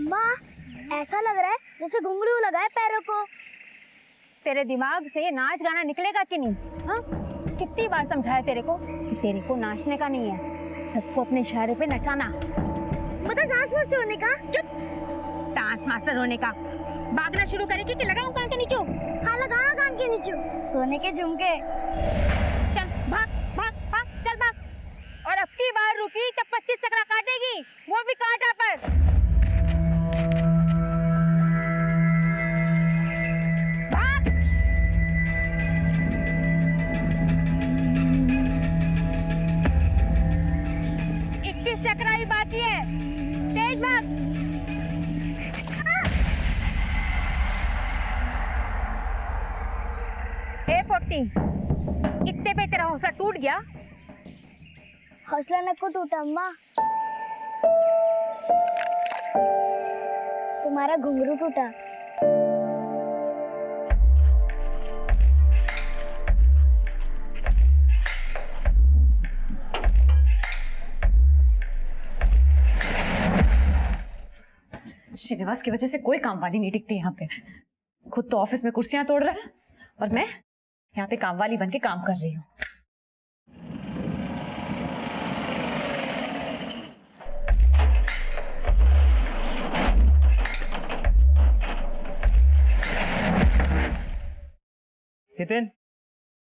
अम्मा ऐसा लग रहा है जैसे घुंघरू लगा है पैरों को। तेरे दिमाग से नाच गाना निकलेगा कि नहीं? हाँ, कितनी बार समझाया तेरे को कि तेरे को नाचने का नहीं है, सबको अपने इशारे पे नचाना। मतलब डांस मास्टर होने का? चुप। डांस मास्टर होने का। भागना शुरू करेगी कि लगाऊं कान के नीचे? हाँ लगाना कान के नीचे। सोने के झुमके। चल भाग भाग भाग, चल भाग। और अब की बार रुकी तो 25 चक्रा काटेगी, वो भी कांटा पर। भाग। 21 चक्रा ही बाकी है, तेज भाग। ए पोटी, इतने पे तेरा हौसला टूट गया? हौसला न को टूटा अम्मा, तुम्हारा घुंघरू टूटा। श्रीनिवास की वजह से कोई काम वाली नहीं टिकती यहाँ पे। खुद तो ऑफिस में कुर्सियां तोड़ रहा है और मैं यहाँ पे काम वाली बन के काम कर रही हूँ। हितेन,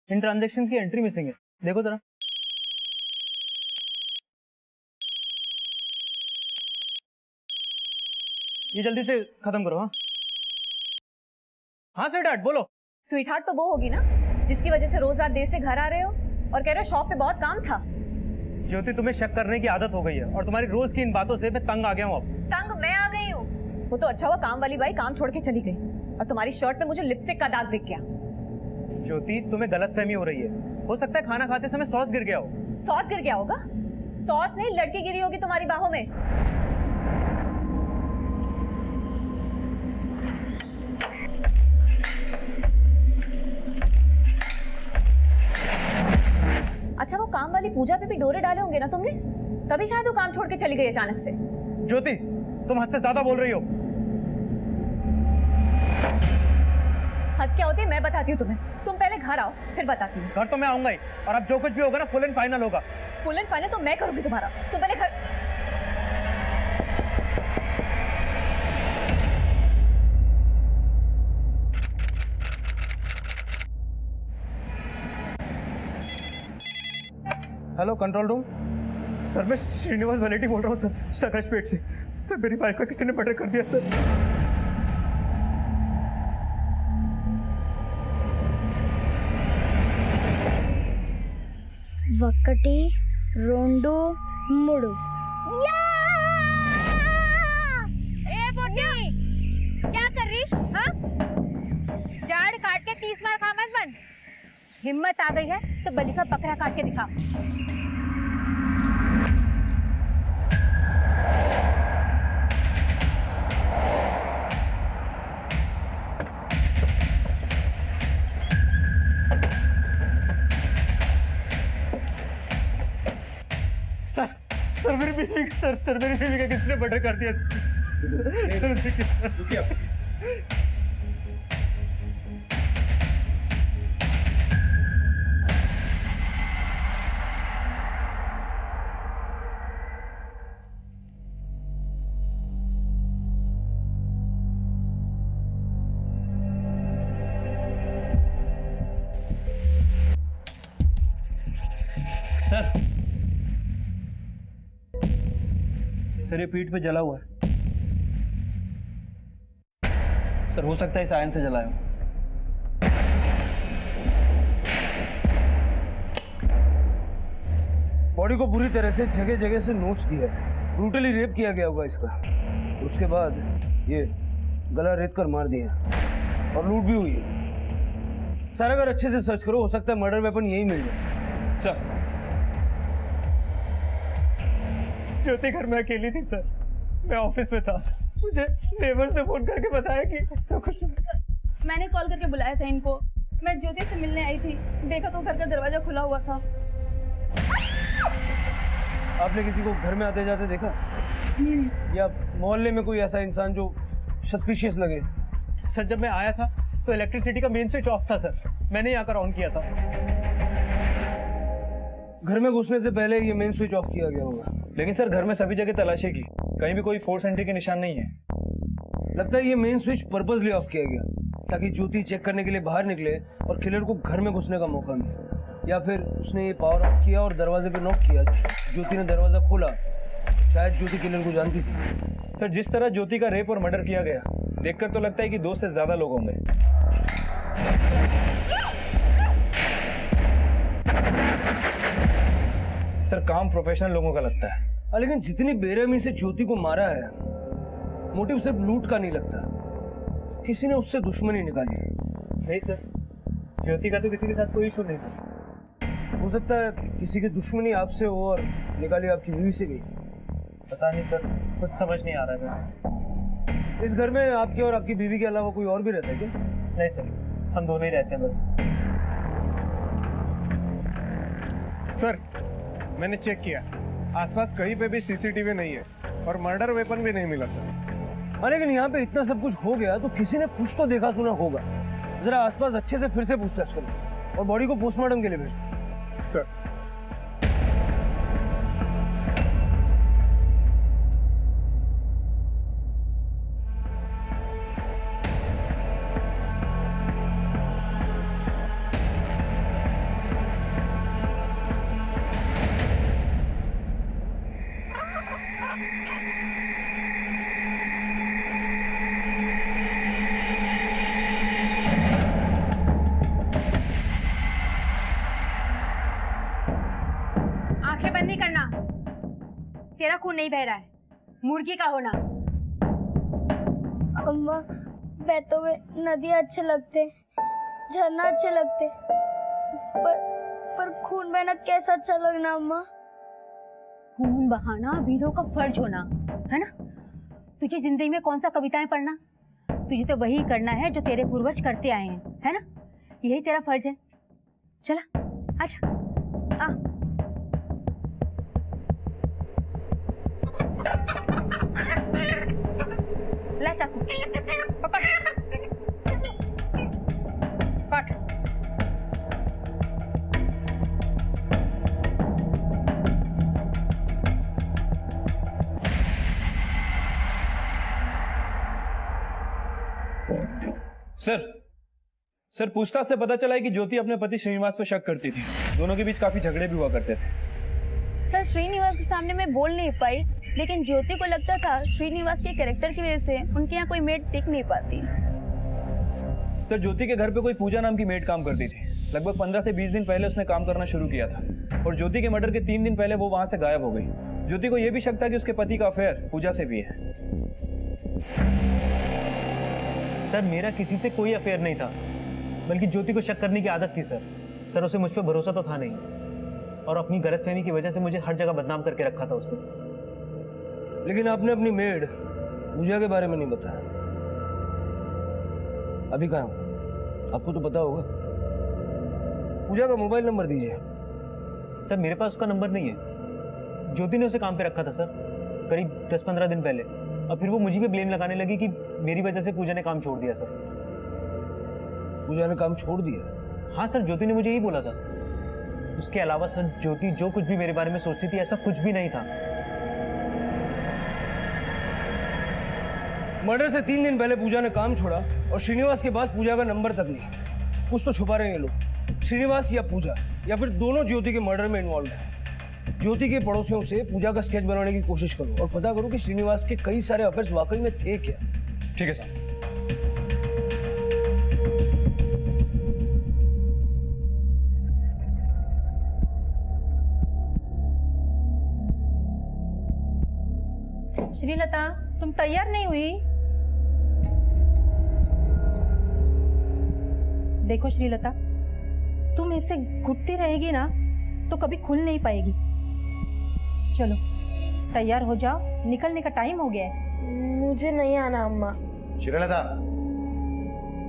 इन ट्रांजैक्शन की एंट्री मिसिंग है, देखो जरा। ये जल्दी से खत्म करो। हाँ हाँ स्वीटहार्ट बोलो। स्वीटहार्ट तो वो होगी ना जिसकी वजह से रोज रात देर से घर आ रहे हो और कह रहे हो शॉप पे बहुत काम था। ज्योति, तुम्हें शक करने की आदत हो गई है और तुम्हारी रोज की इन बातों से मैं तंग आ गया हूँ। अब तंग मैं आ गई हूँ? वो तो अच्छा हुआ काम वाली बाई काम छोड़ के चली गई और तुम्हारी शर्ट पे मुझे लिपस्टिक का दाग दिख गया। ज्योति, तुम्हें गलतफहमी हो रही है। हो सकता है खाना खाते समय सॉस गिर गया हो। सॉस गिर गया होगा? सॉस नहीं, लड़की गिरी होगी तुम्हारी बाहों में। अच्छा, वो काम वाली पूजा पे भी डोरे डाले होंगे ना तुमने, तभी शायद वो काम छोड़ के चली गई अचानक से। ज्योति, तुम हद से ज्यादा बोल रही हो। हद क्या होती है मैं बताती हूँ तुम्हें, तुम पहले घर आओ फिर बताती हूँ। घर तो मैं आऊंगा ही, और अब जो कुछ भी होगा ना फुल एंड फाइनल होगा। फुल एंड फाइनल तो मैं करूंगी तुम्हारा, तुम पहले घर। Hello control room. सर मैं श्रीनिवास वलेटी बोल रहा हूँ सर, सकराजपेट से। सर मेरी वाइफ का किसी ने मर्डर कर दिया सर। वक्कटी रोंडो मुड़ो। ए बोटी, क्या कर रही? हाँ, झाड़ काट के 30 मार खा मत बन। हिम्मत आ गई है तो बलि का बकरा काट के दिखा। सर मेरी बीवी, सर मेरी बीवी का किसने मर्डर कर दिया सर। सर ये पीठ पे जला हुआ है। सर हो सकता है इस आयन से जलाया हो। बॉडी को बुरी तरह से जगह जगह से नोच दिया है, ब्रूटली रेप किया गया होगा इसका। उसके बाद ये गला रेत कर मार दिया और लूट भी हुई है। सर अगर अच्छे से सर्च करो हो सकता है मर्डर वेपन यही मिल जाए। सर ज्योति घर में अकेली थी सर, मैं ऑफिस में था। मुझे नेबर्स ने फोन करके बताया कि सब कुछ। मैंने कॉल करके बुलाया था इनको। मैं ज्योति से मिलने आई थी, देखा तो घर का दरवाजा खुला हुआ था। आपने किसी को घर में आते जाते देखा? या मोहल्ले में कोई ऐसा इंसान जो सस्पिशियस लगे? सर जब मैं आया था तो इलेक्ट्रिसिटी का मेन स्विच ऑफ था सर, मैंने ही आकर ऑन किया था। घर में घुसने से पहले ये मेन स्विच ऑफ किया गया होगा। लेकिन सर घर में सभी जगह तलाशी की, कहीं भी कोई फोर्स एंट्री के निशान नहीं है। लगता है ये मेन स्विच पर्पसली ऑफ किया गया ताकि ज्योति चेक करने के लिए बाहर निकले और किलर को घर में घुसने का मौका मिले, या फिर उसने ये पावर ऑफ किया और दरवाजे पे नॉक किया, ज्योति ने दरवाजा खोला। शायद ज्योति किलर को जानती थी। सर जिस तरह ज्योति का रेप और मर्डर किया गया देखकर तो लगता है कि 2 से ज्यादा लोग होंगे। सर काम प्रोफेशनल लोगों का लगता है। लेकिन जितनी बेरहमी से ज्योति को मारा है, मोटिव सिर्फ लूट का नहीं लगता, किसी ने उससे दुश्मनी निकाली। नहीं सर, ज्योति का तो किसी के साथ कोई इशू नहीं था। हो सकता है किसी की दुश्मनी आपसे हो और निकाली आपकी बीवी से गई। पता नहीं सर, कुछ समझ नहीं आ रहा है। इस घर में आपके और आपकी बीवी के अलावा कोई और भी रहता है क्या? नहीं सर, हम दोनों ही रहते हैं बस। सर मैंने चेक किया, आसपास कहीं पे भी सीसीटीवी नहीं है और मर्डर वेपन भी नहीं मिला सर। लेकिन यहाँ पे इतना सब कुछ हो गया तो किसी ने कुछ तो देखा सुना होगा। जरा आसपास अच्छे से फिर से पूछताछ करो और बॉडी को पोस्टमार्टम के लिए भेज दो। सर आंखें बंद नहीं करना, तेरा खून नहीं बह रहा है, मुर्गी का होना। अम्मा बहते हुए नदियाँ अच्छे लगते, झरना अच्छे लगते, पर खून बहना कैसा अच्छा लगना अम्मा। खून बहाना वीरों का फर्ज होना है ना। तुझे जिंदगी में कौन सा कविताएं पढ़ना, तुझे तो वही करना है जो तेरे पूर्वज करते आए हैं, है ना। यही तेरा फर्ज है। चला अच्छा आ। ले चाकू पकड़, काट। सर पूछताछ से पता चला है कि ज्योति अपने पति श्रीनिवास पर शक करती थी। दोनों के बीच काफी झगड़े भी हुआ करते थे। सर श्रीनिवास के सामने मैं बोल नहीं पाई, लेकिन ज्योति को लगता था श्रीनिवास के कैरेक्टर की वजह से उनके यहाँ कोई मेड टिक नहीं पाती। सर ज्योति के घर पे कोई पूजा नाम की मेड काम करती थी। लगभग 15 से 20 दिन पहले उसने काम करना शुरू किया था और ज्योति के मर्डर के 3 दिन पहले वो वहां से गायब हो गई। ज्योति को यह भी शक था कि उसके पति का अफेयर पूजा से भी है। सर मेरा किसी से कोई अफेयर नहीं था, बल्कि ज्योति को शक करने की आदत थी सर उसे मुझ पर भरोसा तो था नहीं, और अपनी गलतफहमी की वजह से मुझे हर जगह बदनाम करके रखा था उसने। लेकिन आपने अपनी मेड पूजा के बारे में नहीं बताया। अभी कहाँ? आपको तो पता होगा। पूजा का मोबाइल नंबर दीजिए। सर मेरे पास उसका नंबर नहीं है। ज्योति ने उसे काम पे रखा था सर, करीब 10-15 दिन पहले, और फिर वो मुझे पे ब्लेम लगाने लगी कि मेरी वजह से पूजा ने काम छोड़ दिया सर। पूजा ने काम छोड़ दिया? हाँ सर, ज्योति ने मुझे यही बोला था। उसके अलावा सर ज्योति जो कुछ भी मेरे बारे में सोचती थी ऐसा कुछ भी नहीं था। मर्डर से 3 दिन पहले पूजा ने काम छोड़ा और श्रीनिवास के पास पूजा का नंबर तक नहीं। कुछ तो छुपा रहे हैं ये लोग, श्रीनिवास या पूजा, या फिर दोनों ज्योति के मर्डर में इन्वॉल्व है। ज्योति के पड़ोसियों से पूजा का स्केच बनाने की कोशिश करो और पता करो कि श्रीनिवास के कई सारे अफेयर्स वाकई में थे क्या। ठीक है सर। श्रीलता, तुम तैयार नहीं हुई? देखो श्रीलता, तुम ऐसे घुटती रहेगी ना तो कभी खुल नहीं पाएगी। चलो तैयार हो जाओ, निकलने का टाइम हो गया है। मुझे नहीं आना अम्मा। श्रीलता,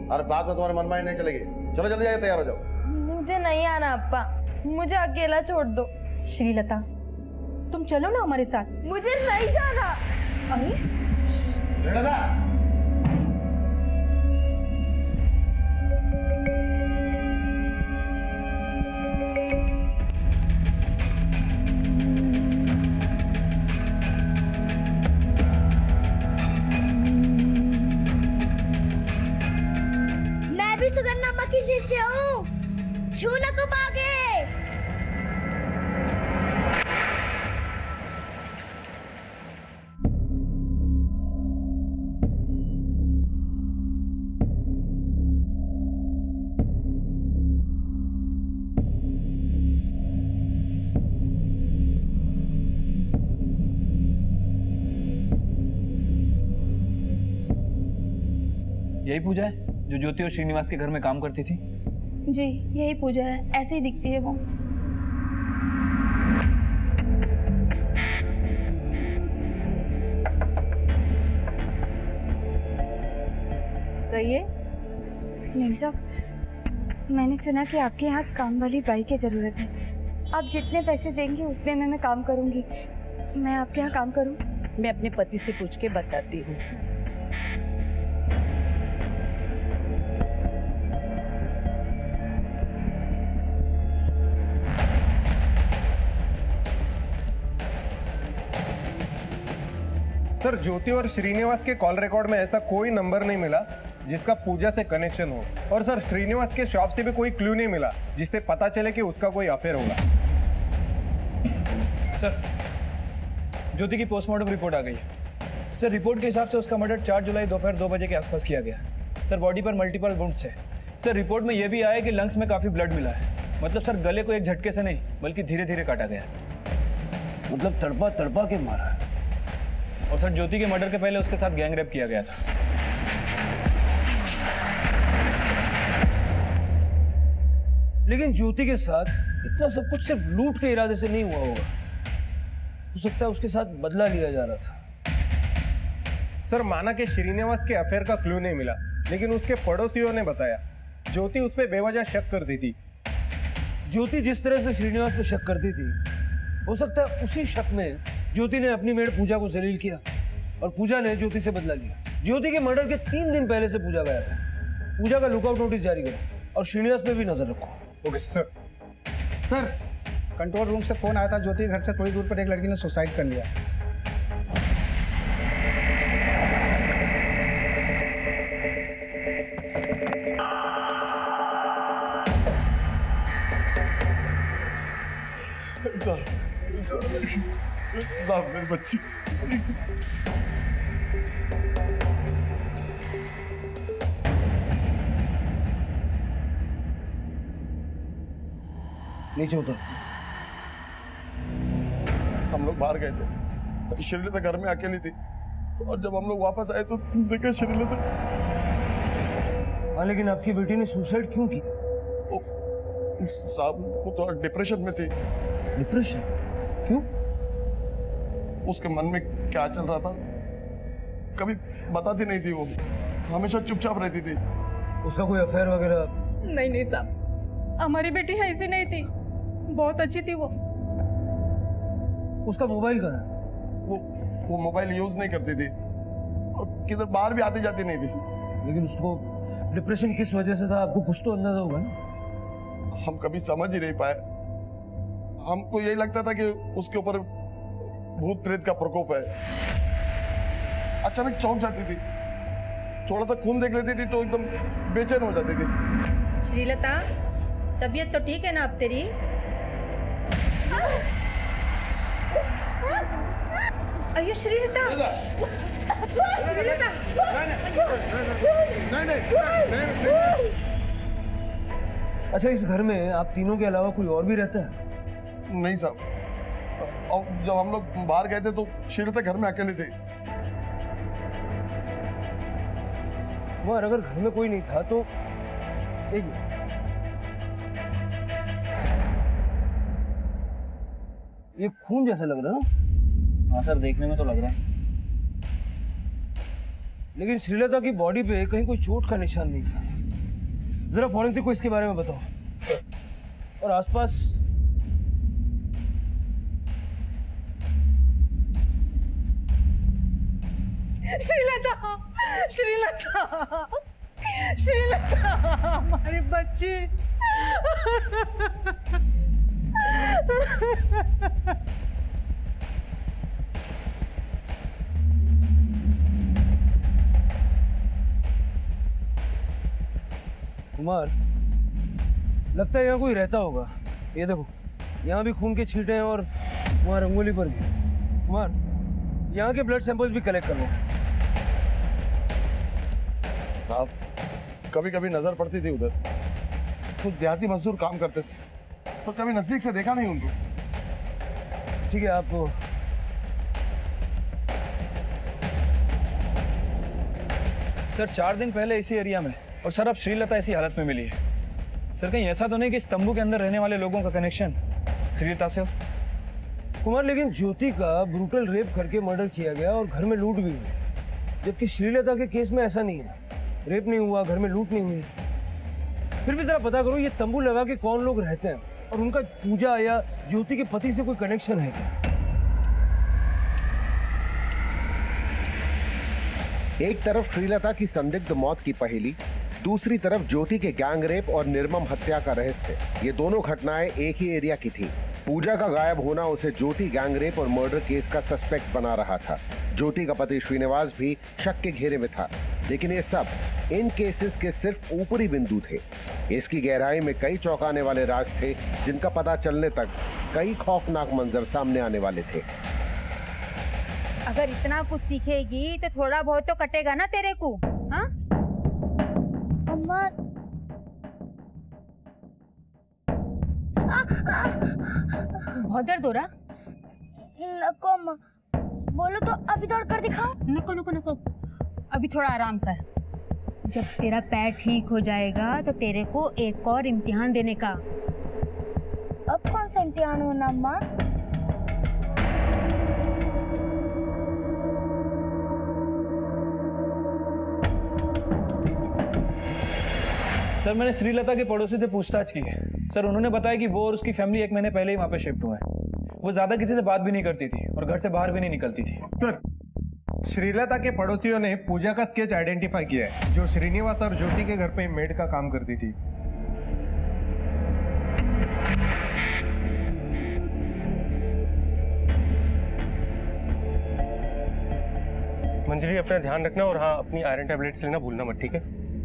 और बात में तुम्हारे मनमानी नहीं चलेगी। चलो जल्दी जाके तैयार हो जाओ। मुझे नहीं आना अप्पा, मुझे अकेला छोड़ दो। श्रीलता, तुम चलो ना हमारे साथ। मुझे नहीं जाना। श्रीलता मैं भी सुगन्ना की शिष्य हूँ, छू न को पागे। यही पूजा है जो ज्योति और श्रीनिवास के घर में काम करती थी? जी यही पूजा है, ऐसे ही दिखती है वो। कहिए। नीम साहब, मैंने सुना कि आपके यहाँ काम वाली बाई की ज़रूरत है। आप जितने पैसे देंगे उतने में मैं काम करूँगी। मैं आपके यहाँ काम करूँ? मैं अपने पति से पूछ के बताती हूँ। सर, ज्योति और श्रीनिवास के कॉल रिकॉर्ड में ऐसा कोई नंबर नहीं मिला जिसका पूजा से कनेक्शन हो। और सर, श्रीनिवास के शॉप से भी कोई क्लू नहीं मिला जिससे पता चले कि उसका कोई अफेयर होगा। सर, ज्योति की पोस्टमार्टम रिपोर्ट आ गई है। सर, रिपोर्ट के हिसाब से उसका मर्डर 4 जुलाई दोपहर 2 बजे के आसपास किया गया। सर, बॉडी पर मल्टीपल वुंड्स है। सर, रिपोर्ट में यह भी आया कि लंग्स में काफी ब्लड मिला है। मतलब सर, गले को एक झटके से नहीं बल्कि धीरे धीरे काटा गया। मतलब तड़पा तड़पा के मारा है। और सर, ज्योति के मर्डर के पहले उसके साथ गैंग रेप किया गया था। लेकिन ज्योति के साथ इतना सब कुछ सिर्फ लूट के इरादे से नहीं हुआ होगा। हो सकता है उसके साथ बदला लिया जा रहा था। सर, माना कि श्रीनिवास के अफेयर का क्लू नहीं मिला, लेकिन उसके पड़ोसियों ने बताया ज्योति उस पर बेवजह शक करती थी। ज्योति जिस तरह से श्रीनिवास पे शक करती थी, हो सकता है उसी शक में ज्योति ने अपनी मेड पूजा को जलील किया और पूजा ने ज्योति से बदला लिया। ज्योति के मर्डर के 3 दिन पहले से पूजा गया था। पूजा का लुकआउट नोटिस जारी करो और श्रीनिवास पे भी नजर रखो। Okay sir. Sir, control room से फोन आया था, ज्योति के घर से थोड़ी दूर पर एक लड़की ने सुसाइड कर लिया। साहब, मेरी बच्ची। नीचे उतर। हम लोग बाहर गए थे, श्रीलता घर में अकेली थी और जब हम लोग वापस आए तो देखा श्रीलता। हाँ, लेकिन आपकी बेटी ने सुसाइड क्यों की? साहब, वो थोड़ा डिप्रेशन में थी। डिप्रेशन? क्यों? उसके मन में क्या चल रहा था कभी बताती नहीं थी। वो हमेशा चुपचाप रहती थी। उसका कोई अफेयर वगैरह? नहीं साहब, हमारी बेटी ऐसी नहीं थी, बहुत अच्छी थी वो। उसका मोबाइल कहाँ है? वो मोबाइल यूज नहीं करती थी और किधर बाहर भी आती जाती नहीं थी। लेकिन उसको डिप्रेशन किस वजह से था, आपको कुछ तो अंदाजा होगा ना? हम कभी समझ ही नहीं पाए। हमको यही लगता था कि उसके ऊपर भूत प्रेत का प्रकोप है। अचानक चौंक जाती थी, थोड़ा सा खून देख लेती थी तो एकदम बेचैन हो जाती थी। श्रीलता, तबीयत तो ठीक है ना अब तेरी? अयो श्रीलता, श्रीलता। अच्छा, इस घर में आप तीनों के अलावा कोई और भी रहता है? नहीं साहब, और जब हम लोग बाहर गए थे तो श्रीलता घर में अकेली थी। और अगर घर में कोई नहीं था तो एक ये खून जैसा लग रहा है ना? हाँ सर, देखने में तो लग रहा है। लेकिन श्रीलता की बॉडी पे कहीं कोई चोट का निशान नहीं था। जरा फॉरेंसिक को इसके बारे में बताओ। और आसपास श्रीलता, श्रीलता, श्रीलता, हमारी बच्ची। कुमार, लगता है यहाँ कोई रहता होगा। ये देखो, यहाँ भी खून के छींटे हैं और वहाँ रंगोली पर भी। कुमार, यहाँ के ब्लड सैंपल्स भी कलेक्ट करवा। साहब, कभी कभी नजर पड़ती थी उधर। कुछ देहाती मजदूर काम करते थे, पर कभी नजदीक से देखा नहीं उनको। ठीक है, आपको सर 4 दिन पहले इसी एरिया में, और सर अब श्रीलता ऐसी हालत में मिली है। सर कहीं ऐसा तो नहीं कि इस तंबू के अंदर रहने वाले लोगों का कनेक्शन श्रीलता से हो? कुमार, लेकिन ज्योति का ब्रूटल रेप करके मर्डर किया गया और घर में लूट भी हुई, जबकि श्रीलता के केस में ऐसा नहीं है। रेप नहीं हुआ, घर में लूट नहीं हुई। फिर भी जरा पता करो ये तंबू लगा के कौन लोग रहते हैं और उनका पूजा या ज्योति के पति से कोई कनेक्शन है क्या? एक तरफ श्रीलता की संदिग्ध मौत की पहेली, दूसरी तरफ ज्योति के गैंग रेप और निर्मम हत्या का रहस्य। ये दोनों घटनाएं एक ही एरिया की थी। पूजा का गायब होना उसे ज्योति गैंग रेप और मर्डर केस का सस्पेक्ट बना रहा था। ज्योति का पति श्रीनिवास भी शक के घेरे में था। लेकिन ये सब इन केसेस के सिर्फ ऊपरी बिंदु थे। इसकी गहराई में कई चौंकाने वाले राज थे, जिनका पता चलने तक कई खौफनाक मंजर सामने आने वाले थे। अगर इतना कुछ सीखेगी तो थोड़ा बहुत तो कटेगा ना तेरे को, हाँ? अम्मा, बहुत दर्द हो रहा? नको अम्मा, बोलो तो अभी दौड़ कर दिखाओ। नको नको नको, अभी थोड़ा आराम कर। जब तेरा पैर ठीक हो जाएगा तो तेरे को एक और इम्तिहान देने का। अब कौन सा इम्तिहान होना अम्मा? सर मैंने श्रीलता के पड़ोसी से पूछताछ की है। सर उन्होंने बताया कि वो और उसकी फैमिली 1 महीने पहले ही वहाँ पे शिफ्ट हुआ है। वो ज्यादा किसी से बात भी नहीं करती थी और घर से बाहर भी नहीं निकलती थी। सर, श्रीलता के पड़ोसियों ने पूजा का स्केच आइडेंटिफाई किया है, जो श्रीनिवास और ज्योति के घर पे मेड का काम करती थी। मंजरी, अपना ध्यान रखना और हाँ, अपनी आयरन टैबलेट्स लेना भूलना मत, ठीक है?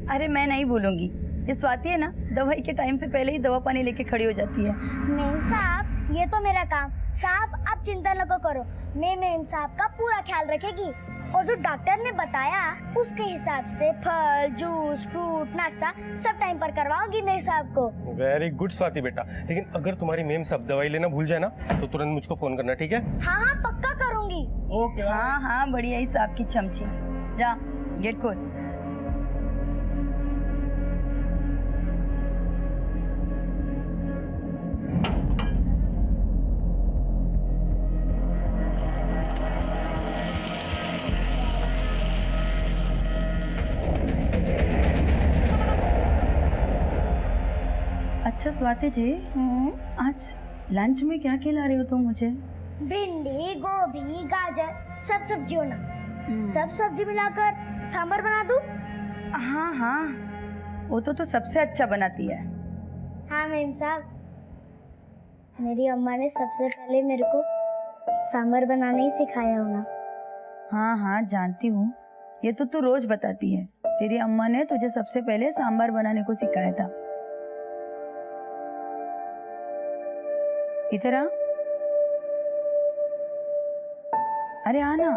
अरे मैं नहीं भूलूंगी। ये स्वाति है ना, दवाई के टाइम से पहले ही दवा पानी लेके खड़ी हो जाती है। मेम साहब, ये तो मेरा काम। साहब आप चिंता न करो, मैं मेम साहब का पूरा ख्याल रखेगी। और जो डॉक्टर ने बताया उसके हिसाब से फल, जूस, फ्रूट, नाश्ता सब टाइम पर करवाओगी मेम साहब को। वेरी गुड स्वाति बेटा। लेकिन अगर तुम्हारी मेम साहब दवाई लेना भूल जाए ना, तो तुरंत मुझको फोन करना, ठीक है? हाँ हाँ पक्का करूंगी। ओके। हाँ हाँ, बढ़िया ही साहब की चमची। जा, गेट खोल। अच्छा स्वाति जी, आज लंच में क्या खिला रही हो तुम मुझे? भिंडी, गोभी, गाजर, सब सब्जियों ना, सब सब्जी मिलाकर सांभर बना दूं? हाँ हाँ, वो तो सबसे अच्छा बनाती है। हाँ मेम साहब, मेरी अम्मा ने सबसे पहले मेरे को सांभर बनाना ही सिखाया होना। हाँ हाँ जानती हूँ, ये तो तू रोज बताती है। तेरी अम्मा ने तुझे सबसे पहले सांभर बनाने को सिखाया था। इधर आ। अरे आना।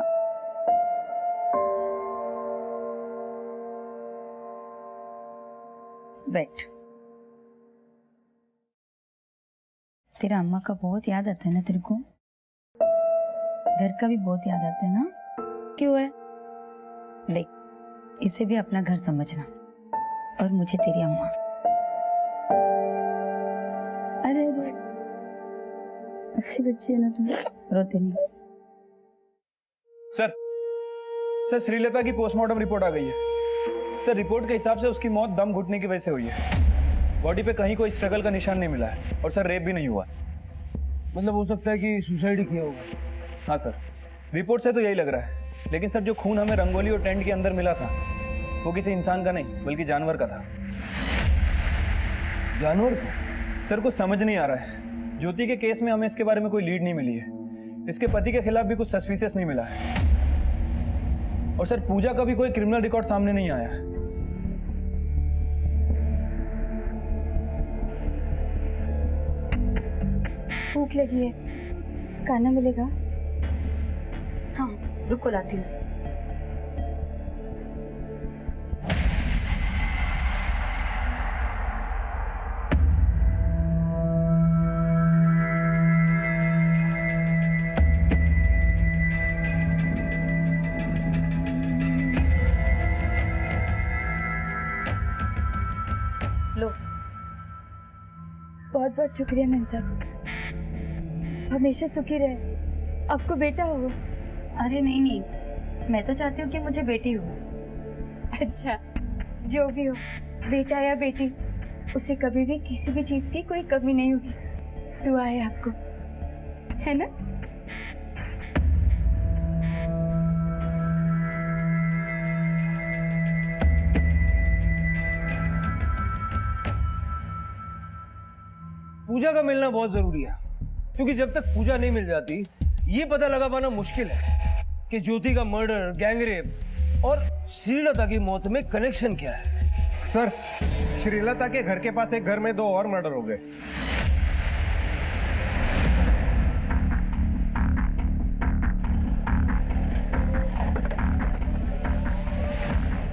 बैठ। तेरा अम्मा का बहुत याद आता है ना तेरे को? घर का भी बहुत याद आता है ना? क्यों है? देख, इसे भी अपना घर समझना, और मुझे तेरी अम्मा। अरे अच्छी बच्ची है ना तुम, रोते नहीं। सर श्रीलता की पोस्टमार्टम रिपोर्ट आ गई है। सर रिपोर्ट के हिसाब से उसकी मौत दम घुटने की वजह से हुई है। बॉडी पे कहीं कोई स्ट्रगल का निशान नहीं मिला है, और सर रेप भी नहीं हुआ। मतलब हो सकता है कि सुसाइड ही किया होगा। हाँ सर, रिपोर्ट से तो यही लग रहा है। लेकिन सर जो खून हमें रंगोली और टेंट के अंदर मिला था वो किसी इंसान का नहीं बल्कि जानवर का था। जानवर का? सर कुछ समझ नहीं आ रहा है। ज्योति के केस में हमें इसके बारे में कोई लीड नहीं मिली है। इसके पति के खिलाफ भी कुछ सस्पिशियस नहीं मिला है। और सर पूजा का भी कोई क्रिमिनल रिकॉर्ड सामने नहीं आया है। भूख लगी है, खाना मिलेगा? हाँ रुको लाती हूँ। लो, बहुत बहुत शुक्रिया मैम साहब, हमेशा सुखी रहे, आपको बेटा हो। अरे नहीं नहीं, मैं तो चाहती हूँ कि मुझे बेटी हो। अच्छा, जो भी हो, बेटा या बेटी, उसे कभी भी किसी भी चीज की कोई कमी नहीं होगी। दुआ है आपको, है ना? पूजा का मिलना बहुत जरूरी है, क्योंकि जब तक पूजा नहीं मिल जाती ये पता लगा पाना मुश्किल है कि ज्योति का मर्डर, गैंगरेप और श्रीलता की मौत में कनेक्शन क्या है। सर, श्रीलता के घर के पास एक घर में 2 और मर्डर हो गए।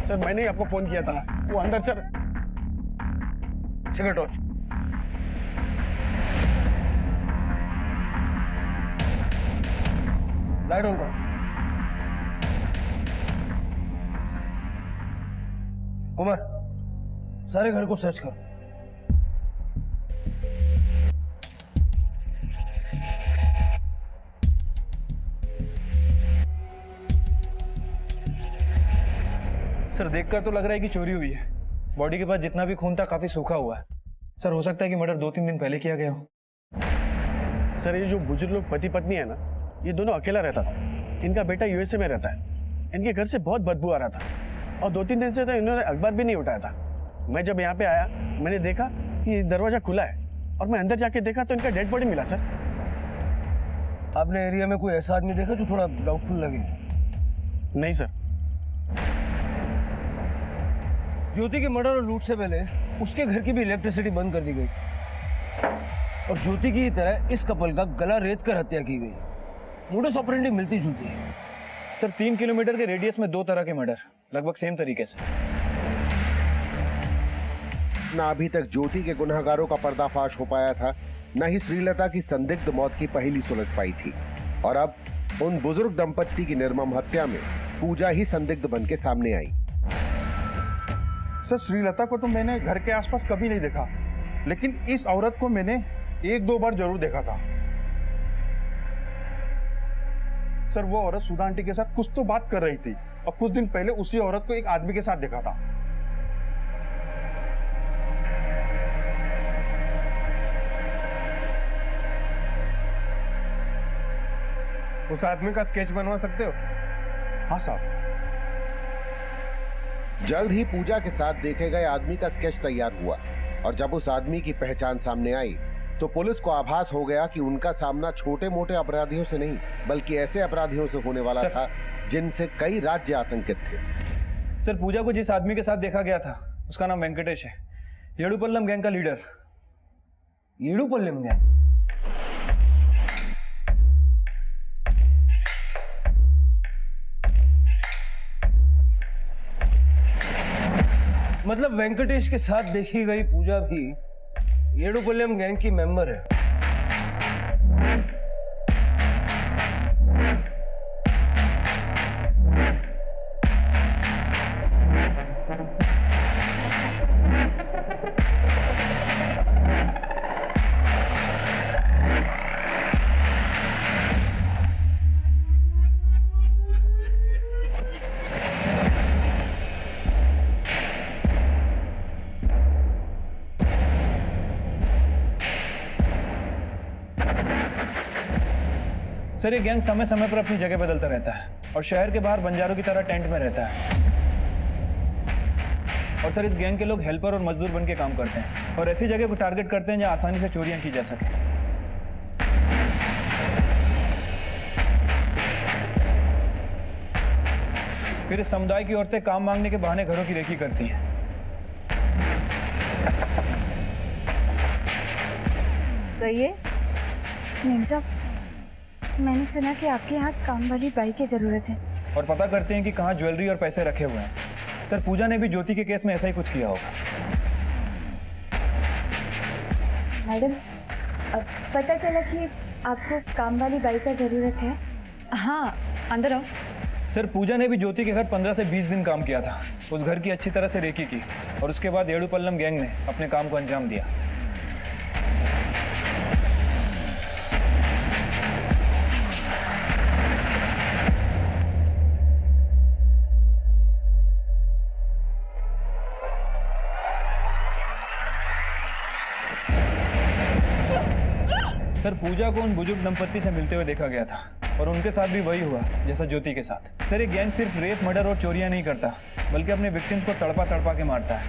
सर मैंने ही आपको फोन किया था, वो अंदर sir. Cigarette torch. Light on करो। कुमार, सारे घर को सर्च करो। सर देखकर तो लग रहा है कि चोरी हुई है। बॉडी के पास जितना भी खून था काफी सूखा हुआ है। सर हो सकता है कि मर्डर 2-3 दिन पहले किया गया हो। सर ये जो बुजुर्ग लोग पति पत्नी है ना, ये दोनों अकेला रहता था। इनका बेटा यूएसए में रहता है। इनके घर से बहुत बदबू आ रहा था और 2-3 दिन से तो इन्होंने अखबार भी नहीं उठाया था। मैं जब यहाँ पे आया, मैंने देखा कि दरवाजा खुला है और मैं अंदर जाके देखा तो इनका डेड बॉडी मिला। सर आपने एरिया में कोई ऐसा आदमी देखा जो थोड़ा डाउटफुल लगे? नहीं सर। ज्योति के मर्डर और लूट से पहले उसके घर की भी इलेक्ट्रिसिटी बंद कर दी गई थी और ज्योति की तरह इस कपल का गला रेत कर हत्या की गई। मोडस ऑपरेंडी मिलती जुलती है। सर 3 किलोमीटर के रेडियस में 2 तरह के मर्डर लगभग सेम तरीके से। ना अभी तक ज्योति के गुनहगारों का पर्दाफाश हो पाया था, न ही श्रीलता की संदिग्ध मौत की पहेली सुलझ पाई थी। और अब उन बुजुर्ग दंपत्ति की निर्मम हत्या में पूजा ही संदिग्ध बन के सामने आई। सर श्रीलता को तो मैंने घर के आसपास कभी नहीं देखा, लेकिन इस औरत को मैंने 1-2 बार जरूर देखा था। सर वो औरत सुधा आंटी के साथ कुछ तो बात कर रही थी और कुछ दिन पहले उसी औरत को एक आदमी के साथ देखा था। उस आदमी का स्केच बनवा सकते हो? हाँ साहब। जल्द ही पूजा के साथ देखे गए आदमी का स्केच तैयार हुआ और जब उस आदमी की पहचान सामने आई तो पुलिस को आभास हो गया कि उनका सामना छोटे मोटे अपराधियों से नहीं बल्कि ऐसे अपराधियों से होने वाला था जिनसे कई राज्य आतंकित थे। सर पूजा को जिस आदमी के साथ देखा गया था उसका नाम वेंकटेश है, येडुपल्लम गैंग का लीडर। येडुपल्लम गैंग? मतलब वेंकटेश के साथ देखी गई पूजा भी येडुपल्लम गैंग की मेंबर है। सर ये गैंग समय समय पर अपनी जगह बदलता रहता है और शहर के बाहर बंजारों की तरह टेंट में रहता है। और सर इस गैंग के लोग हेल्पर और मजदूर बन के काम करते हैं और ऐसी जगह को टारगेट करते हैं जहां आसानी से चोरियां की जा सके। फिर इस समुदाय की औरतें काम मांगने के बहाने घरों की रेकी करती हैं। कहिए। मेम साहब, मैंने सुना कि आपके यहाँ काम वाली बाई की जरूरत है और पता करते हैं कि कहाँ ज्वेलरी और पैसे रखे हुए हैं। सर पूजा ने भी ज्योति के केस में ऐसा ही कुछ किया होगा। मैडम, अब पता चला कि आपको काम वाली बाई का जरूरत है। हाँ, अंदर आओ। सर पूजा ने भी ज्योति के घर 15 से 20 दिन काम किया था। उस घर की अच्छी तरह से रेकी की और उसके बाद येडुपल्लम गैंग ने अपने काम को अंजाम दिया। सर पूजा को उन बुजुर्ग दंपत्ति से मिलते हुए देखा गया था और उनके साथ भी वही हुआ जैसा ज्योति के साथ। सर ये गैंग सिर्फ रेप, मर्डर और चोरियां नहीं करता बल्कि अपने विक्टिम्स को तड़पा तड़पा के मारता है।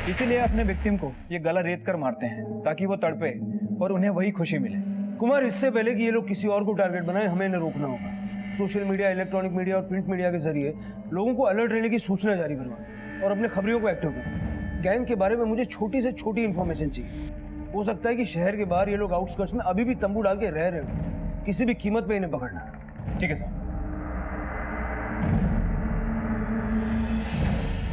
इसीलिए अपने विक्टिम को ये गला रेत कर मारते हैं ताकि वो तड़पे और उन्हें वही खुशी मिले। कुमार, इससे पहले कि ये लोग किसी और को टारगेट बनाए, हमें इन्हें रोकना होगा। सोशल मीडिया, इलेक्ट्रॉनिक मीडिया और प्रिंट मीडिया के जरिए लोगों को अलर्ट रहने की सूचना जारी करवाएं और अपने खबरियों को एक्टिव करें। गैंग के बारे में मुझे छोटी से छोटी इन्फॉर्मेशन चाहिए। हो सकता है कि शहर के बाहर ये लोग आउटस्कर्ट्स में अभी भी तंबू डाल के रह रहे हो। किसी भी कीमत पे इन्हें पकड़ना। ठीक है सर।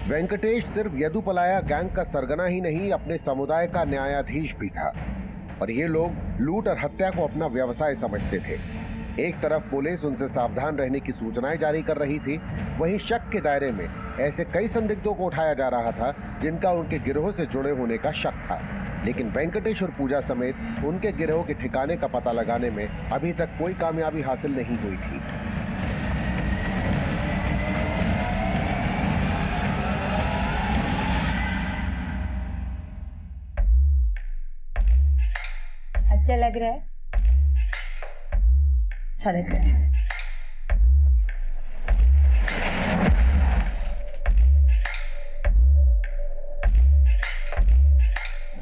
वेंकटेश सिर्फ यदुपलाया गैंग का सरगना ही नहीं, अपने समुदाय का न्यायाधीश भी था और ये लोग लूट और हत्या को अपना व्यवसाय समझते थे। एक तरफ पुलिस उनसे सावधान रहने की सूचनाएं जारी कर रही थी, वहीं शक के दायरे में ऐसे कई संदिग्धों को उठाया जा रहा था जिनका उनके गिरोह से जुड़े होने का शक था। लेकिन वेंकटेश और पूजा समेत उनके गिरोह के ठिकाने का पता लगाने में अभी तक कोई कामयाबी हासिल नहीं हुई थी। अच्छा लग रहा है? अच्छा लग रहा है।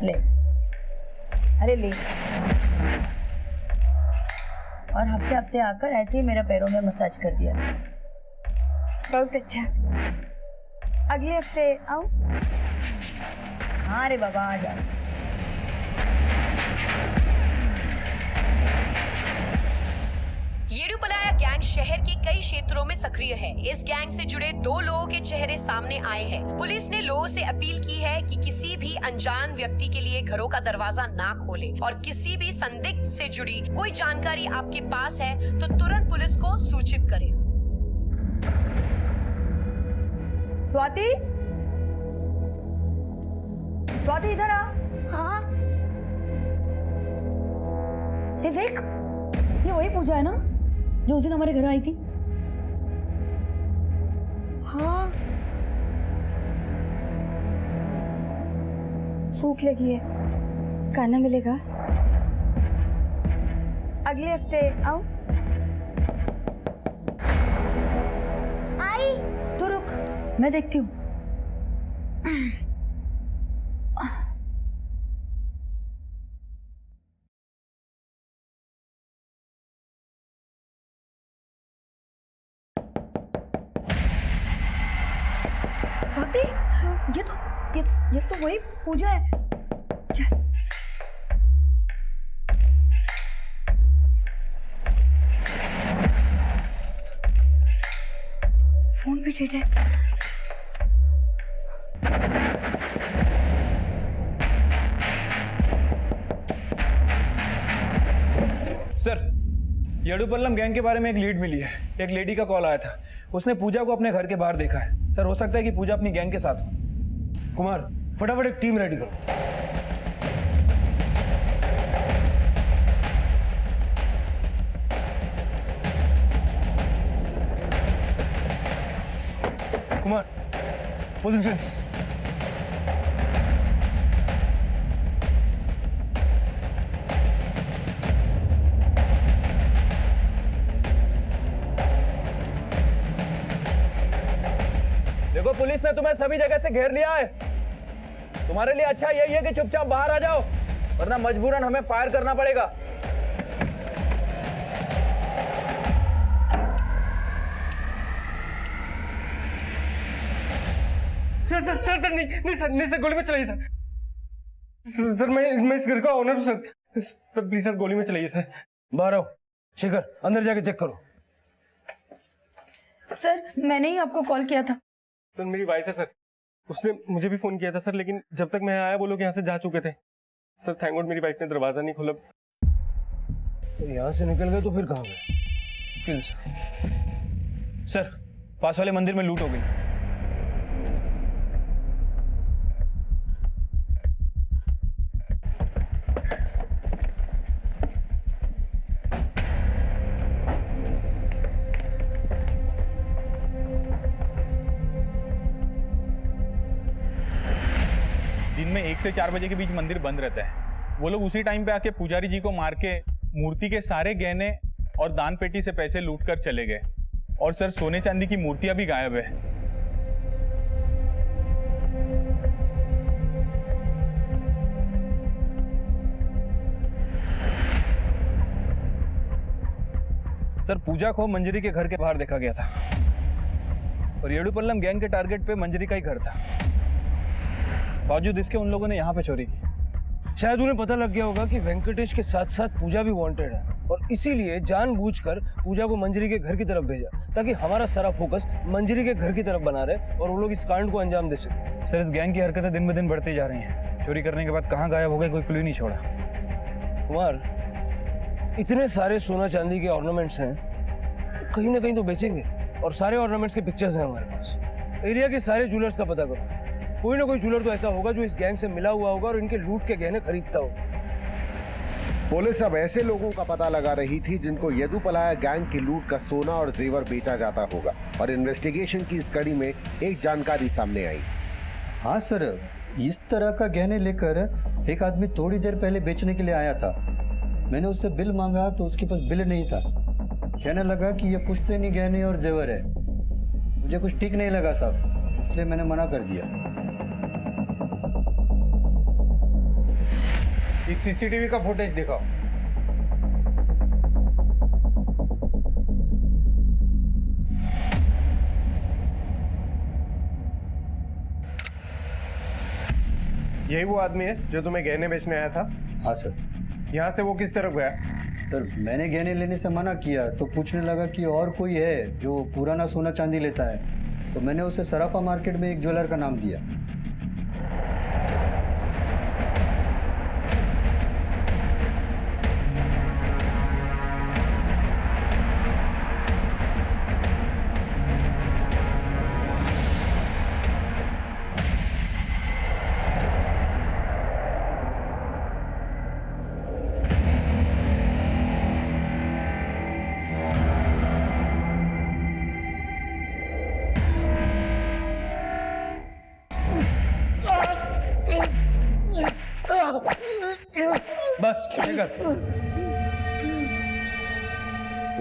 ले, अरे ले। और हफ्ते हफ्ते आकर ऐसे ही मेरा पैरों में मसाज कर दिया। बहुत अच्छा। अगले हफ्ते आऊं? हाँ रे बाबा, आ जाओ। येडुपलाया गैंग शहर के कई क्षेत्रों में सक्रिय है। इस गैंग से जुड़े 2 लोगों के चेहरे सामने आए हैं। पुलिस ने लोगों से अपील की है कि किसी भी अनजान व्यक्ति के लिए घरों का दरवाजा ना खोले और किसी भी संदिग्ध से जुड़ी कोई जानकारी आपके पास है तो तुरंत पुलिस को सूचित करें। स्वाति, स्वाति इधर आ। हाँ, ये देख, ये वही पूजा है ना जो उस दिन हमारे घर आई थी? हाँ, भूख लगी है, खाना मिलेगा? अगले हफ्ते आऊं? आई तो रुक, मैं देखती हूँ। स्वाति, ये तो वही पूजा है। चल। फोन भी डेड है। सर येडुपल्लम गैंग के बारे में एक लीड मिली है। एक लेडी का कॉल आया था, उसने पूजा को अपने घर के बाहर देखा है। सर हो सकता है कि पूजा अपनी गैंग के साथ हो। कुमार, फटाफट एक टीम रेडी करो। कुमार, पोजीशंस। पुलिस ने तुम्हें सभी जगह से घेर लिया है। तुम्हारे लिए अच्छा यही है कि चुपचाप बाहर आ जाओ, वरना मजबूरन हमें फायर करना पड़ेगा। सर सर सर सर नहीं सर गोली में चलाइए सर। सर मैं इस घर का ओनर हूँ सर। सर प्लीज सर गोली में चलाइए सर। बाहर आओ। शिखर अंदर जाके चेक करो। सर मैंने ही आपको कॉल किया था। सर मेरी वाइफ है सर, उसने मुझे भी फोन किया था सर, लेकिन जब तक मैं आया वो लोग यहाँ से जा चुके थे सर। थैंक गॉड मेरी वाइफ ने दरवाजा नहीं खोला। तो यहाँ से निकल गए तो फिर कहाँ गए? सर पास वाले मंदिर में लूट हो गई। दिन में 1 से 4 बजे के बीच मंदिर बंद रहता है। वो लोग उसी टाइम पे आके पुजारी जी को मार के मूर्ति के सारे गहने और दान पेटी से पैसे लूट कर चले गए। और सर सोने चांदी की मूर्तियां भी गायब है। सर पूजा को मंजरी के घर के बाहर देखा गया था और येडुपल्लम गैंग के टारगेट पे मंजरी का ही घर था। बावजूद इसके उन लोगों ने यहाँ पे चोरी की। शायद उन्हें पता लग गया होगा कि वेंकटेश के साथ साथ पूजा भी वांटेड है और इसीलिए जानबूझकर पूजा को मंजरी के घर की तरफ भेजा ताकि हमारा सारा फोकस मंजरी के घर की तरफ बना रहे और वो लोग इस कांड को अंजाम दे सके। सर इस गैंग की हरकतें दिन ब दिन बढ़ती जा रही हैं। चोरी करने के बाद कहाँ गायब हो गए कोई क्लू नहीं छोड़ा। कुमार इतने सारे सोना चांदी के ऑर्नामेंट्स हैं, कहीं ना कहीं तो बेचेंगे और सारे ऑर्नामेंट्स के पिक्चर्स हैं हमारे पास। एरिया के सारे ज्वेलर्स का पता करो, कोई ना कोई ज्वेलर तो ऐसा होगा जो इस गैंग से मिला हुआ होगा और इनके लूट के गहने खरीदता होगा। पुलिस अब ऐसे लोगों का पता लगा रही थी जिनको येदुपलाया गैंग की लूट का सोना और जेवर बेचा जाता होगा और इन्वेस्टिगेशन की इस कड़ी में एक जानकारी सामने आई। हाँ सर, इस तरह का गहने लेकर एक आदमी थोड़ी देर पहले बेचने के लिए आया था। मैंने उससे बिल मांगा तो उसके पास बिल नहीं था। कहने लगा कि ये पुश्तैनी गहने और जेवर है। मुझे कुछ ठीक नहीं लगा साहब, इसलिए मैंने मना कर दिया। इस सीसीटीवी का फुटेज दिखाओ। यही वो आदमी है जो तुम्हें गहने बेचने आया था? हाँ सर। यहाँ से वो किस तरफ गया? सर मैंने गहने लेने से मना किया तो पूछने लगा कि और कोई है जो पुराना सोना चांदी लेता है, तो मैंने उसे सराफा मार्केट में एक ज्वेलर का नाम दिया। बस शेखर,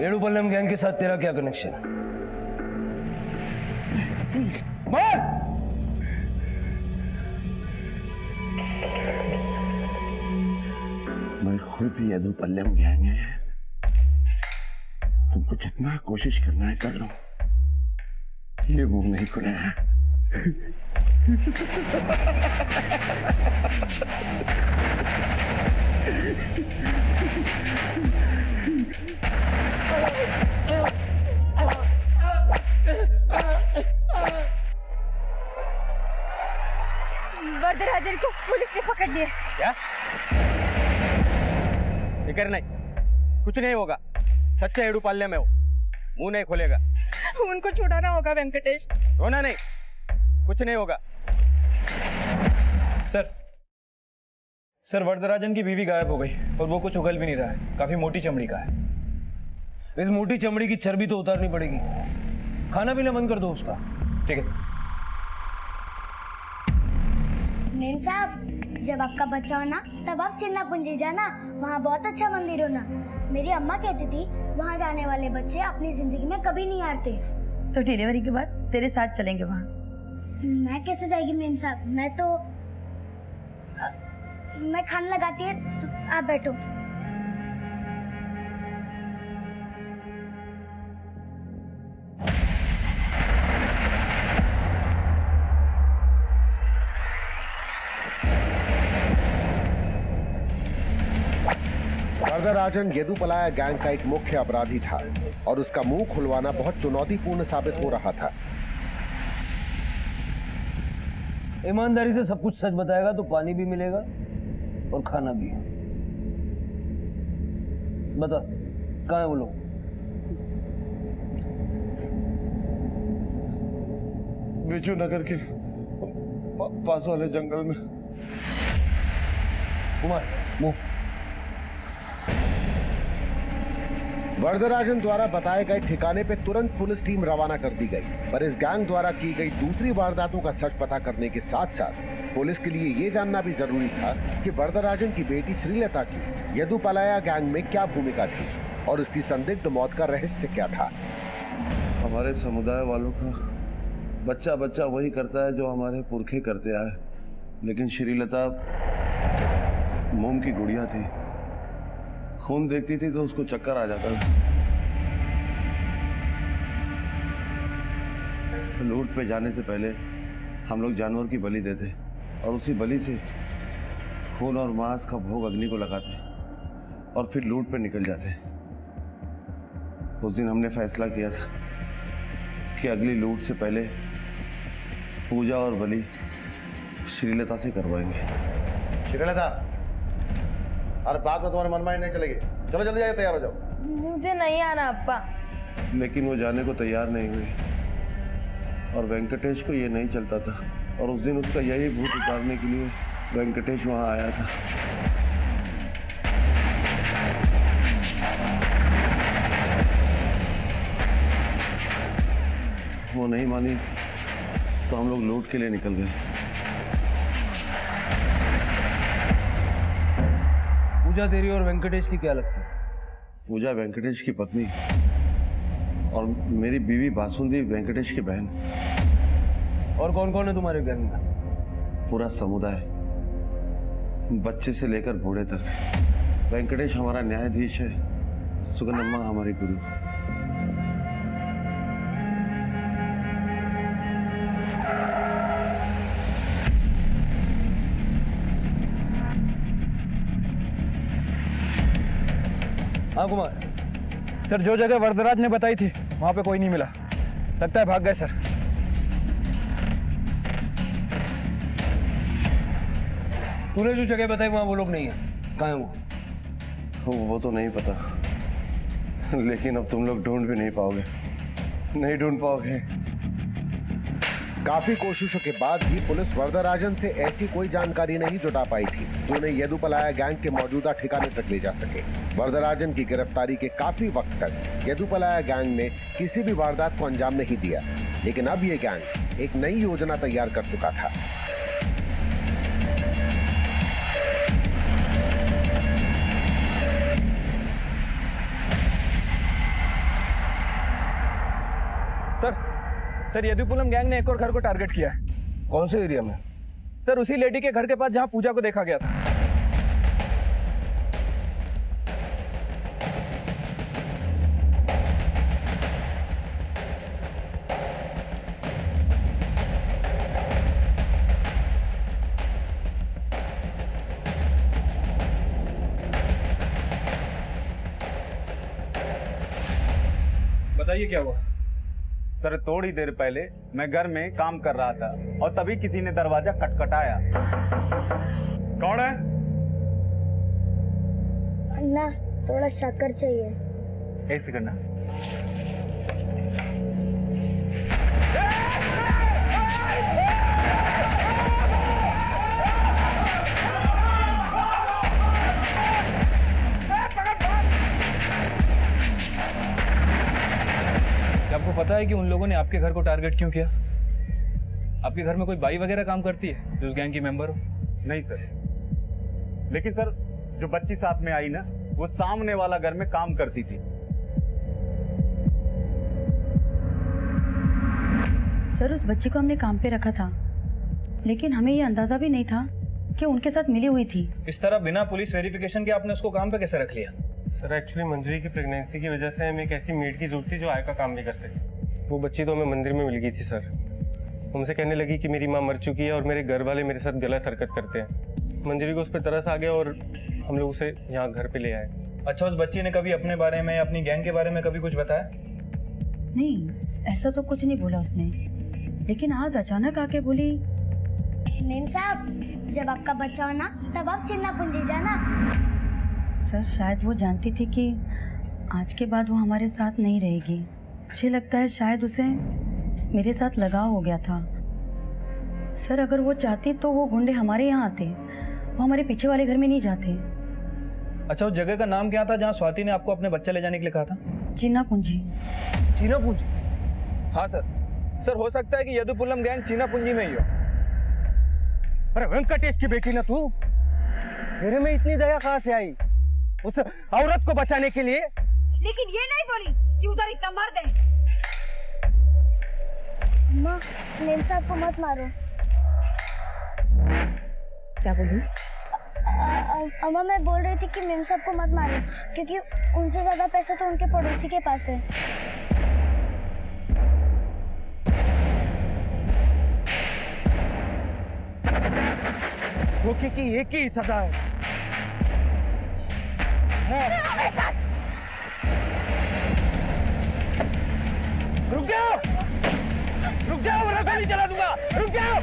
येडुपल्लम गैंग के साथ तेरा क्या कनेक्शन है? मार! मैं खुद येदुपल्लम गैंग है। तुमको जितना कोशिश करना है कर लो, ये मुंह नहीं खुलेगा। वरदराजन को पुलिस ने पकड़ लिया। क्या? फिक्र नहीं, कुछ नहीं होगा। सच्चे येडुपल्लम है वो, मुंह नहीं खोलेगा। उनको छुड़ाना होगा वेंकटेश। रोना नहीं, कुछ नहीं होगा। सर वरदराजन की बीवी गायब हो गई और वो कुछ उगल भी नहीं रहा है। काफी मोटी चमड़ी का है। इस मोटी चमड़ी की चर्बी तो उतारनी पड़ेगी। खाना पीना बंद कर दो उसका। ठीक है सर। मेम साहब, जब आपका बच्चा हो ना तब आप चिन्नापुंजी जाना, वहाँ बहुत अच्छा मंदिर हो ना। मेरी अम्मा कहती थी वहाँ जाने वाले बच्चे अपनी जिंदगी में कभी नहीं हारते। तो डिलीवरी के बाद तेरे साथ चलेंगे वहाँ। मैं कैसे जाएगी मेम साहब? मैं खाना लगाती है, तो आप बैठो। वरदराजन यदुपलाया गैंग का एक मुख्य अपराधी था और उसका मुंह खुलवाना बहुत चुनौतीपूर्ण साबित हो रहा था। ईमानदारी से सब कुछ सच बताएगा तो पानी भी मिलेगा और खाना भी। बता कहाँ है वो लोग? बिजू नगर के पास वाले जंगल में। कुमार मूव। वरदराजन द्वारा बताए गए ठिकाने पे तुरंत पुलिस टीम रवाना कर दी गई, पर इस गैंग द्वारा की गई दूसरी वारदातों का सच पता करने के साथ साथ पुलिस के लिए ये जानना भी जरूरी था कि वरदराजन की बेटी श्रीलता की यदुपलाया गैंग में क्या भूमिका थी और उसकी संदिग्ध मौत का रहस्य क्या था। हमारे समुदाय वालों का बच्चा बच्चा वही करता है जो हमारे पुरखे करते आए, लेकिन श्रीलता मोम की गुड़िया थी। खून देखती थी तो उसको चक्कर आ जाता था। लूट पे जाने से पहले हम लोग जानवर की बलि देते और उसी बलि से खून और मांस का भोग अग्नि को लगाते और फिर लूट पे निकल जाते। उस दिन हमने फैसला किया था कि अगली लूट से पहले पूजा और बलि श्रीलता से करवाएंगे। श्रीलता, अरे बात में तुम्हारे मन में नहीं चलेगी। चलो जल्दी जाइए, तैयार हो जाओ। मुझे नहीं आना अप्पा। लेकिन वो जाने को तैयार नहीं हुई और वेंकटेश को ये नहीं चलता था और उस दिन उसका यही भूत उतारने के लिए वेंकटेश वहां आया था। वो नहीं मानी तो हम लोग लूट के लिए निकल गए। पूजा तेरी और वेंकटेश की क्या लगती है? पूजा वेंकटेश की पत्नी और मेरी बीवी बासुंदी वेंकटेश की बहन। और कौन कौन है तुम्हारे गैंग में? पूरा समुदाय, बच्चे से लेकर बूढ़े तक। वेंकटेश हमारा न्यायाधीश है, सुगन्धम्मा हमारी गुरु। हाँ कुमार। सर जो जगह वरदराज ने बताई थी वहां पे कोई नहीं मिला, लगता है भाग गए सर। तूने जो जगह बताई वहां वो लोग नहीं है, कहाँ है वो तो नहीं पता, लेकिन अब तुम लोग ढूंढ भी नहीं पाओगे, नहीं ढूंढ पाओगे। काफी कोशिशों के बाद भी पुलिस वरदराजन से ऐसी कोई जानकारी नहीं जुटा पाई थी जो उन्हें यदुपलाया गैंग के मौजूदा ठिकाने तक ले जा सके। वरदराजन की गिरफ्तारी के काफी वक्त तक यदुपलाया गैंग ने किसी भी वारदात को अंजाम नहीं दिया, लेकिन अब ये गैंग एक नई योजना तैयार कर चुका था। सर यदुपुलम गैंग ने एक और घर को टारगेट किया है। कौन से एरिया में? सर उसी लेडी के घर के पास जहां पूजा को देखा गया था। बताइए क्या हुआ? सर थोड़ी देर पहले मैं घर में काम कर रहा था और तभी किसी ने दरवाजा खटखटाया। कौन है? अन्ना, थोड़ा शक्कर चाहिए। एक सेकंड ना। आपको पता है कि उन लोगों ने आपके घर को टारगेट क्यों किया? आपके घर में कोई बाई वगैरह काम करती है जो उस गैंग की मेंबर हो? नहीं सर, लेकिन सर जो बच्ची साथ में आई ना, वो सामने वाला घर में काम करती थी। सर उस बच्ची को हमने काम पे रखा था, लेकिन हमें ये अंदाजा भी नहीं था कि उनके साथ मिली हुई थी। इस तरह बिना पुलिस वेरिफिकेशन के आपने उसको काम पे कैसे रख लिया? सर एक्चुअली मंजरी की प्रेगनेंसी की वजह से हमें एक ऐसी मेड की जरूरत थी जो आय का काम नहीं कर सके। वो बच्ची तो हमें मंदिर में मिल गई थी सर। हमसे कहने लगी कि मेरी माँ मर चुकी है और मेरे घर वाले मेरे साथ गलत हरकत करते हैं। मंजरी को उस पर तरस आ गया और हम लोग उसे यहाँ घर पे ले आए। अच्छा, उस बच्ची ने कभी अपने बारे में, अपनी गैंग के बारे में कभी कुछ बताया? नहीं, ऐसा तो कुछ नहीं बोला उसने, लेकिन आज अचानक आके बोली, मेम साहब जब आपका बच्चा हो ना तब आप चिन्ना पूंजी जाना। सर शायद वो जानती थी कि आज के बाद वो हमारे साथ नहीं रहेगी। मुझे लगता है शायद उसे मेरे साथ लगाव हो गया था। सर अगर वो चाहती तो वो गुंडे हमारे यहाँ आते, वो हमारे पीछे वाले घर में नहीं जाते। अच्छा, उस जगह का नाम क्या था जहाँ स्वाति ने आपको अपने बच्चा ले जाने के लिए कहा था? चीना पूंजी। चीना पूंजी? हाँ सर हो सकता है कि यदुपुलम गैंग चीना पूंजी में ही हो। अरे वेंकटेश की बेटी ना तू, तेरे में इतनी दया कहाँ से आई उस औरत को बचाने के लिए? लेकिन ये नहीं बोली कि उधर इतना मर दे। अम्मा मेम साहब को मत मारो। क्या बोली? अम्मा मैं बोल रही थी कि मेम साहब को मत मारो, क्योंकि उनसे ज्यादा पैसा तो उनके पड़ोसी के पास है। धोखे की एक ही सजा है। रुक जाओ वरना गोली चला दूंगा। रुक जाओ।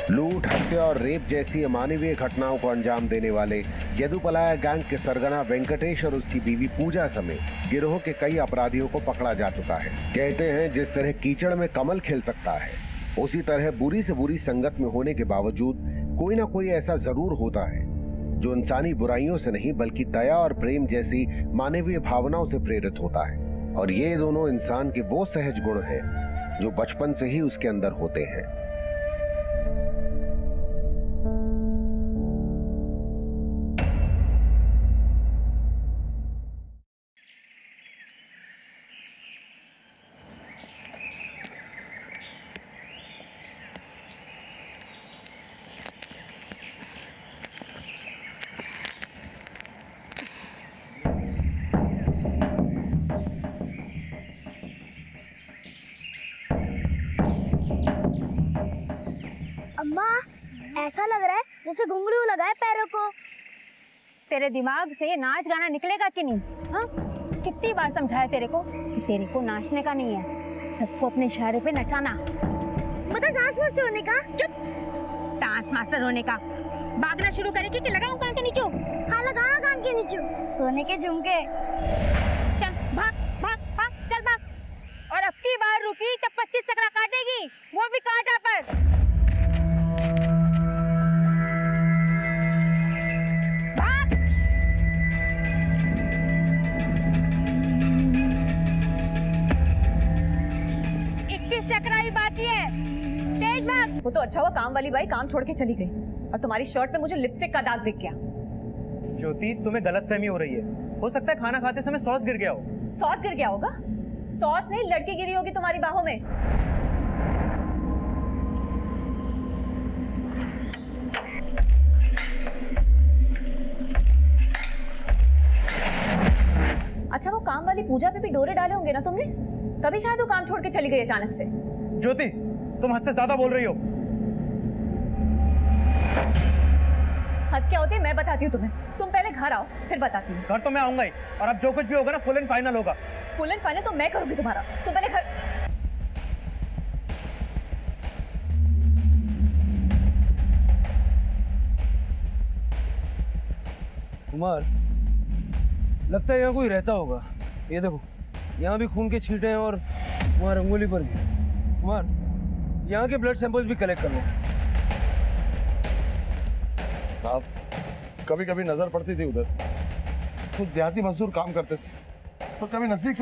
लूट, हत्या और रेप जैसी अमानवीय घटनाओं को अंजाम देने वाले यदुपलाया गैंग के सरगना वेंकटेश और उसकी बीवी पूजा समेत गिरोह के कई अपराधियों को पकड़ा जा चुका है। कहते हैं जिस तरह कीचड़ में कमल खिल सकता है, उसी तरह बुरी से बुरी संगत में होने के बावजूद कोई ना कोई ऐसा जरूर होता है जो इंसानी बुराइयों से नहीं बल्कि दया और प्रेम जैसी मानवीय भावनाओं से प्रेरित होता है। और ये दोनों इंसान के वो सहज गुण हैं जो बचपन से ही उसके अंदर होते हैं। अम्मा ऐसा लग रहा है जैसे घुंघरू लगाए पैरों को। तेरे दिमाग से नाच गाना निकलेगा कि नहीं? हाँ, कितनी बार समझाया तेरे को कि तेरे को नाचने का नहीं है, सबको अपने इशारे पे नचाना। मतलब डांस मास्टर होने का? चुप, डांस मास्टर होने का। भागना शुरू करेगी कि लगाऊं कान के नीचे? हाँ लगाना कान के नीचे, सोने के झुमके। चल भाग भाग भाग, चल भाग। और अब की बार रुकी तो 25 चक्रा काटेगी, वो भी कांटा पर। भाग। 21 चक्रा ही बाकी है, तेज भाग। वो तो अच्छा हुआ काम वाली बाई काम छोड़ के चली गई और तुम्हारी शर्ट पे मुझे लिपस्टिक का दाग दिख गया। ज्योति, तुम्हें गलतफहमी हो रही है। हो सकता है खाना खाते समय सॉस गिर गया हो। सॉस गिर गया होगा? सॉस नहीं, लड़की गिरी होगी तुम्हारी बाहों में। अच्छा, वो काम वाली पूजा पे भी डोरे डाले होंगे ना तुमने, तभी शायद वो काम छोड़ के चली गई अचानक से। ज्योति, तुम हद से ज्यादा बोल रही हो। हद क्या होती है मैं बताती हूँ तुम्हें, तुम पहले घर आओ फिर बताती हूँ। घर तो मैं आऊंगा ही, और अब जो कुछ भी होगा ना फुल एंड फाइनल होगा। फुल एंड फाइनल तो मैं करूंगी तुम्हारा, तुम पहले घर। कुमार, लगता है यहाँ कोई रहता होगा। ये देखो, यहाँ भी खून के छींटे हैं और वहाँ रंगोली पर भी। कुमार, यहाँ के ब्लड सैंपल्स भी कलेक्ट कर लो। साहब, कभी कभी नजर पड़ती थी उधर, कुछ देहाती मजदूर काम करते थे, तो कभी नजदीक से